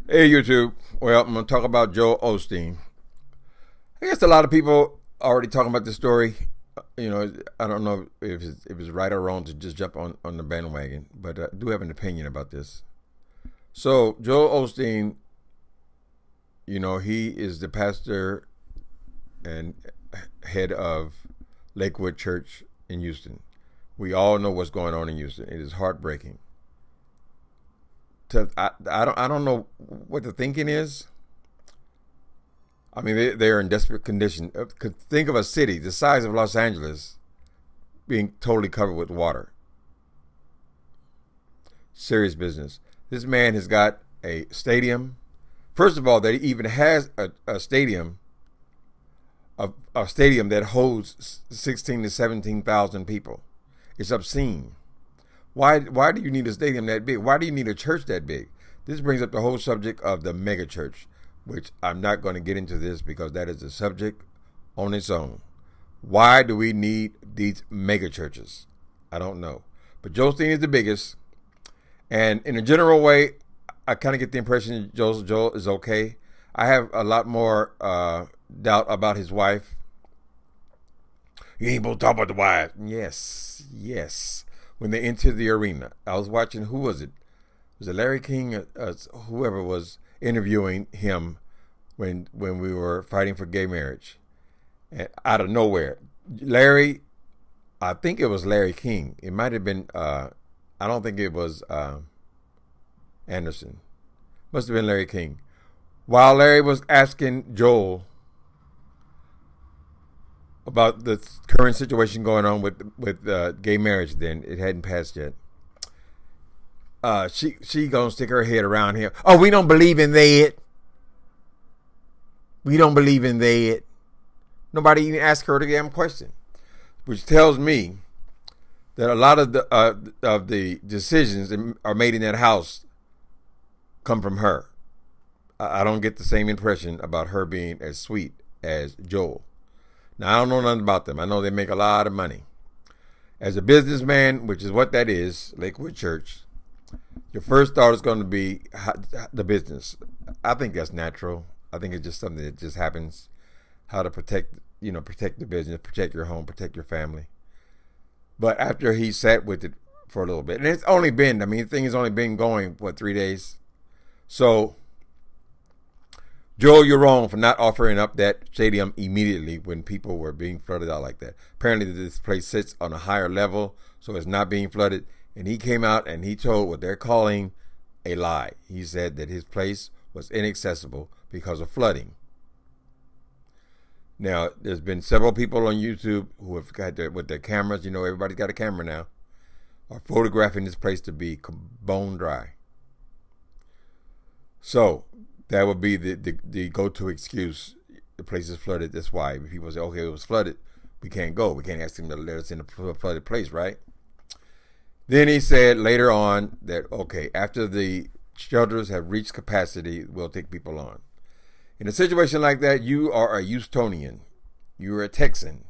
Hey YouTube. Well, I'm going to talk about Joel Osteen. I guess a lot of people are already talking about this story. I don't know if it's right or wrong to just jump on the bandwagon, but I do have an opinion about this. So Joel Osteen, he is the pastor and head of Lakewood Church in Houston. We all know what's going on in Houston. It is heartbreaking. I don't know what the thinking is. I mean, they're in desperate condition. Think of a city the size of Los Angeles being totally covered with water. Serious business. This man has got a stadium. First of all, that he even has a stadium, a stadium that holds 16 to 17,000 people. It's obscene. Why do you need a stadium that big? Why do you need a church that big? This brings up the whole subject of the mega church, which I'm not going to get into this because that is a subject on its own. Why do we need these mega churches? I don't know. But Osteen is the biggest. And in a general way, I kind of get the impression Joel is okay. I have a lot more doubt about his wife. You ain't supposed to talk about the wife. Yes. When they entered the arena, I was watching, who was it? Was it Larry King? Whoever was interviewing him when we were fighting for gay marriage. And out of nowhere, I think it was Larry King. It might have been, I don't think it was Anderson. Must have been Larry King. While Larry was asking Joel about the current situation going on with gay marriage, then it hadn't passed yet. She gonna stick her head around here. Oh, we don't believe in that. We don't believe in that. Nobody even asked her the damn question, which tells me that a lot of the decisions that are made in that house come from her. I don't get the same impression about her being as sweet as Joel. Now, I don't know nothing about them. I know they make a lot of money. As a businessman, which is what that is, Lakewood Church, your first thought is going to be the business. I think that's natural. I think it's just something that just happens. How to protect the business, protect your home, protect your family. But after he sat with it for a little bit, and it's only been, the thing has only been going, 3 days? So, Joel, you're wrong for not offering up that stadium immediately when people were being flooded out like that. Apparently, this place sits on a higher level, so it's not being flooded. And he came out and he told what they're calling a lie. He said that his place was inaccessible because of flooding. Now, there's been several people on YouTube who have got with their cameras. Everybody's got a camera now. Are photographing this place to be bone dry. So, that would be the go-to excuse. The place is flooded. That's why people say, okay, it was flooded. We can't go. We can't ask them to let us in a flooded place, right? Then he said later on that, okay, after the shelters have reached capacity, we'll take people on. In a situation like that, you are a Houstonian. You're a Texan.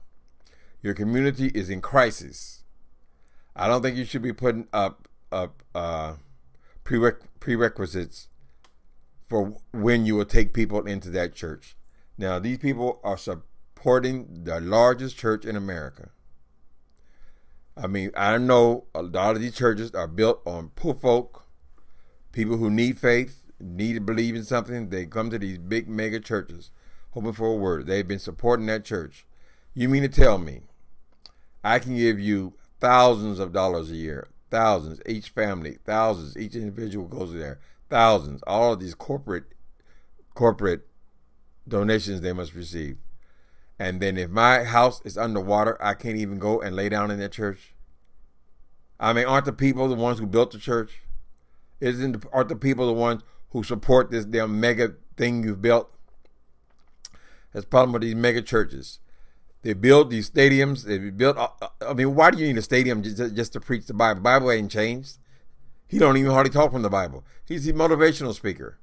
Your community is in crisis. I don't think you should be putting up prerequisites for when you will take people into that church. Now, these people are supporting the largest church in America. I know a lot of these churches are built on poor folk, people who need faith, need to believe in something. They come to these big mega churches hoping for a word. They've been supporting that church. You mean to tell me I can give you thousands of dollars a year, thousands, each family, thousands, each individual goes there, thousands, all of these corporate donations they must receive. And then if my house is underwater, I can't even go and lay down in that church. Aren't the people the ones who built the church? Aren't the people the ones who support this damn mega thing you've built? That's the problem with these mega churches. They build these stadiums. They build. Why do you need a stadium just to preach the Bible? The Bible ain't changed. He don't even hardly talk from the Bible. He's a motivational speaker.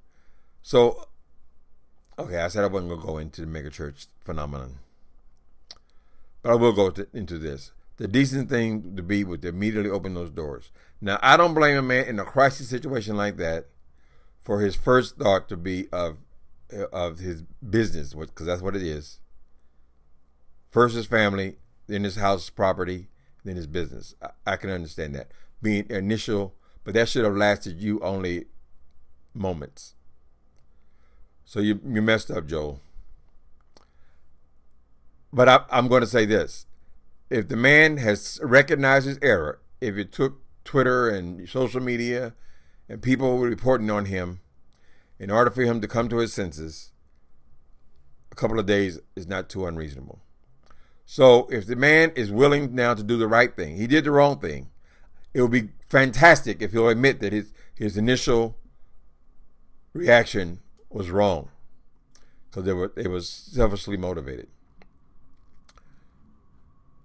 So, okay, I said I wasn't going to go into the mega church phenomenon. But I will go into this. The decent thing to be would immediately open those doors. Now, I don't blame a man in a crisis situation like that for his first thought to be of his business, because that's what it is. First his family, then his house, property, then his business. I can understand that being initial, but that should have lasted you only moments. So you messed up, Joel. But I'm going to say this. If the man has recognized his error, if it took Twitter and social media and people were reporting on him in order for him to come to his senses, a couple of days is not too unreasonable. So if the man is willing now to do the right thing, he did the wrong thing, it would be fantastic if he'll admit that his initial reaction was wrong, because it was selfishly motivated.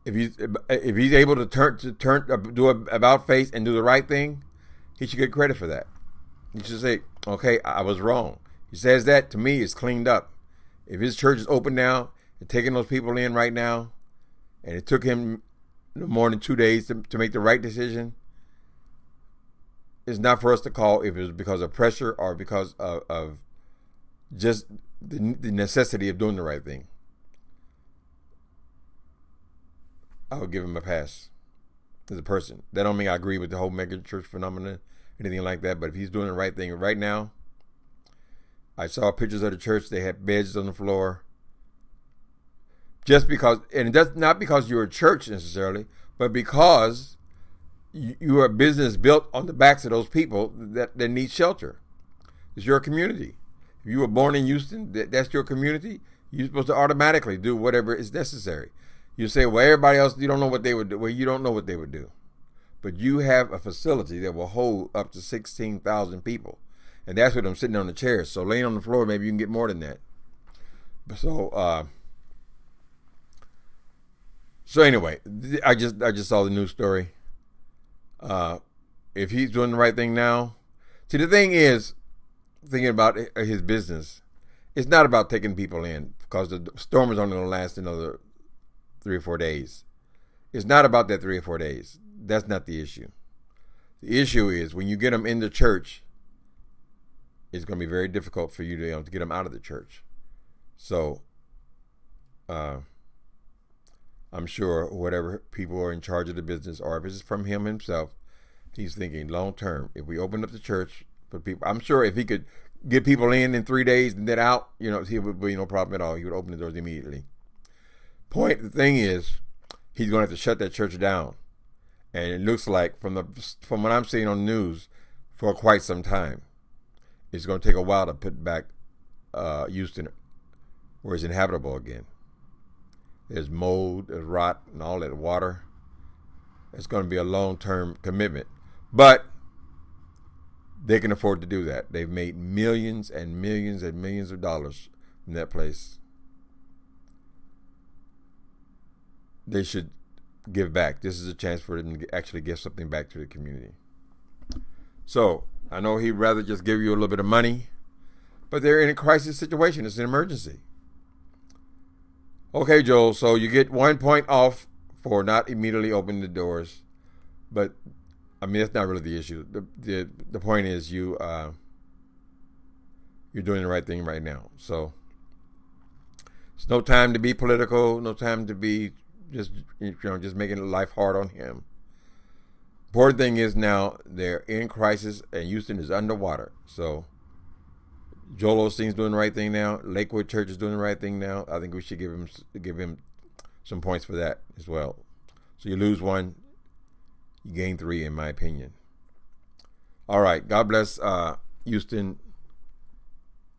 If he's able to do an about face and do the right thing, he should get credit for that. He should say, okay, I was wrong. He says that, to me, it's cleaned up. If his church is open now and taking those people in right now, and it took him more than 2 days to make the right decision, it's not for us to call if it was because of pressure or because of just the necessity of doing the right thing. I would give him a pass as a person. That don't mean I agree with the whole mega church phenomenon, anything like that. But if he's doing the right thing right now, I saw pictures of the church. They had beds on the floor. Just because, and that's not because you're a church necessarily, but because you are a business built on the backs of those people that need shelter. It's your community. If you were born in Houston, that's your community. You're supposed to automatically do whatever is necessary. You say, well, everybody else, you don't know what they would do. Well, you don't know what they would do. But you have a facility that will hold up to 16,000 people. And that's with them sitting on the chairs. So laying on the floor, maybe you can get more than that. So anyway, I just saw the news story. If he's doing the right thing now. See, the thing is, thinking about his business, it's not about taking people in, because the storm is only going to last another 3 or 4 days. It's not about that 3 or 4 days. That's not the issue. The issue is when you get them in the church, it's going to be very difficult for you to get them out of the church. So, I'm sure whatever people are in charge of the business, or if it's from him himself, he's thinking long term. If we open up the church for people, I'm sure if he could get people in 3 days and then out, he would be no problem at all. He would open the doors immediately. The thing is, he's going to have to shut that church down, and it looks like from what I'm seeing on the news, for quite some time. It's going to take a while to put back Houston where it's inhabitable again. There's mold, there's rot, and all that water. It's going to be a long-term commitment, but they can afford to do that. They've made millions and millions and millions of dollars from that place. They should give back. This is a chance for them to actually give something back to the community. So, I know he'd rather just give you a little bit of money, but they're in a crisis situation. It's an emergency. Okay, Joel, so you get 1 point off for not immediately opening the doors, but, I mean, that's not really the issue. The point is you're doing the right thing right now. So, it's no time to be political, no time to be just making life hard on him. Important thing is now they're in crisis and Houston is underwater. So Joel Osteen's doing the right thing now. Lakewood Church is doing the right thing now. I think we should give him some points for that as well. So you lose 1, you gain 3, in my opinion. All right. God bless Houston.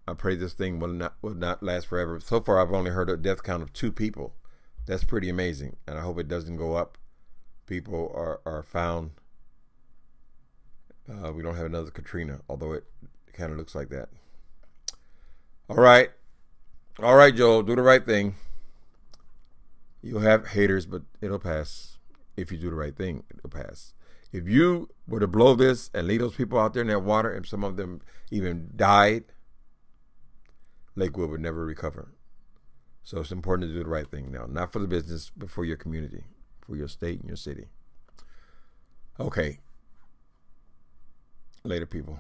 I pray this thing will not last forever. So far, I've only heard a death count of 2 people. That's pretty amazing, and I hope it doesn't go up. People are found. We don't have another Katrina, although it kind of looks like that. All right, Joel, do the right thing. You'll have haters, but it'll pass. If you do the right thing, it'll pass. If you were to blow this and leave those people out there in that water, and some of them even died, Lakewood would never recover. So it's important to do the right thing now, not for the business, but for your community, for your state and your city. Okay. Later, people.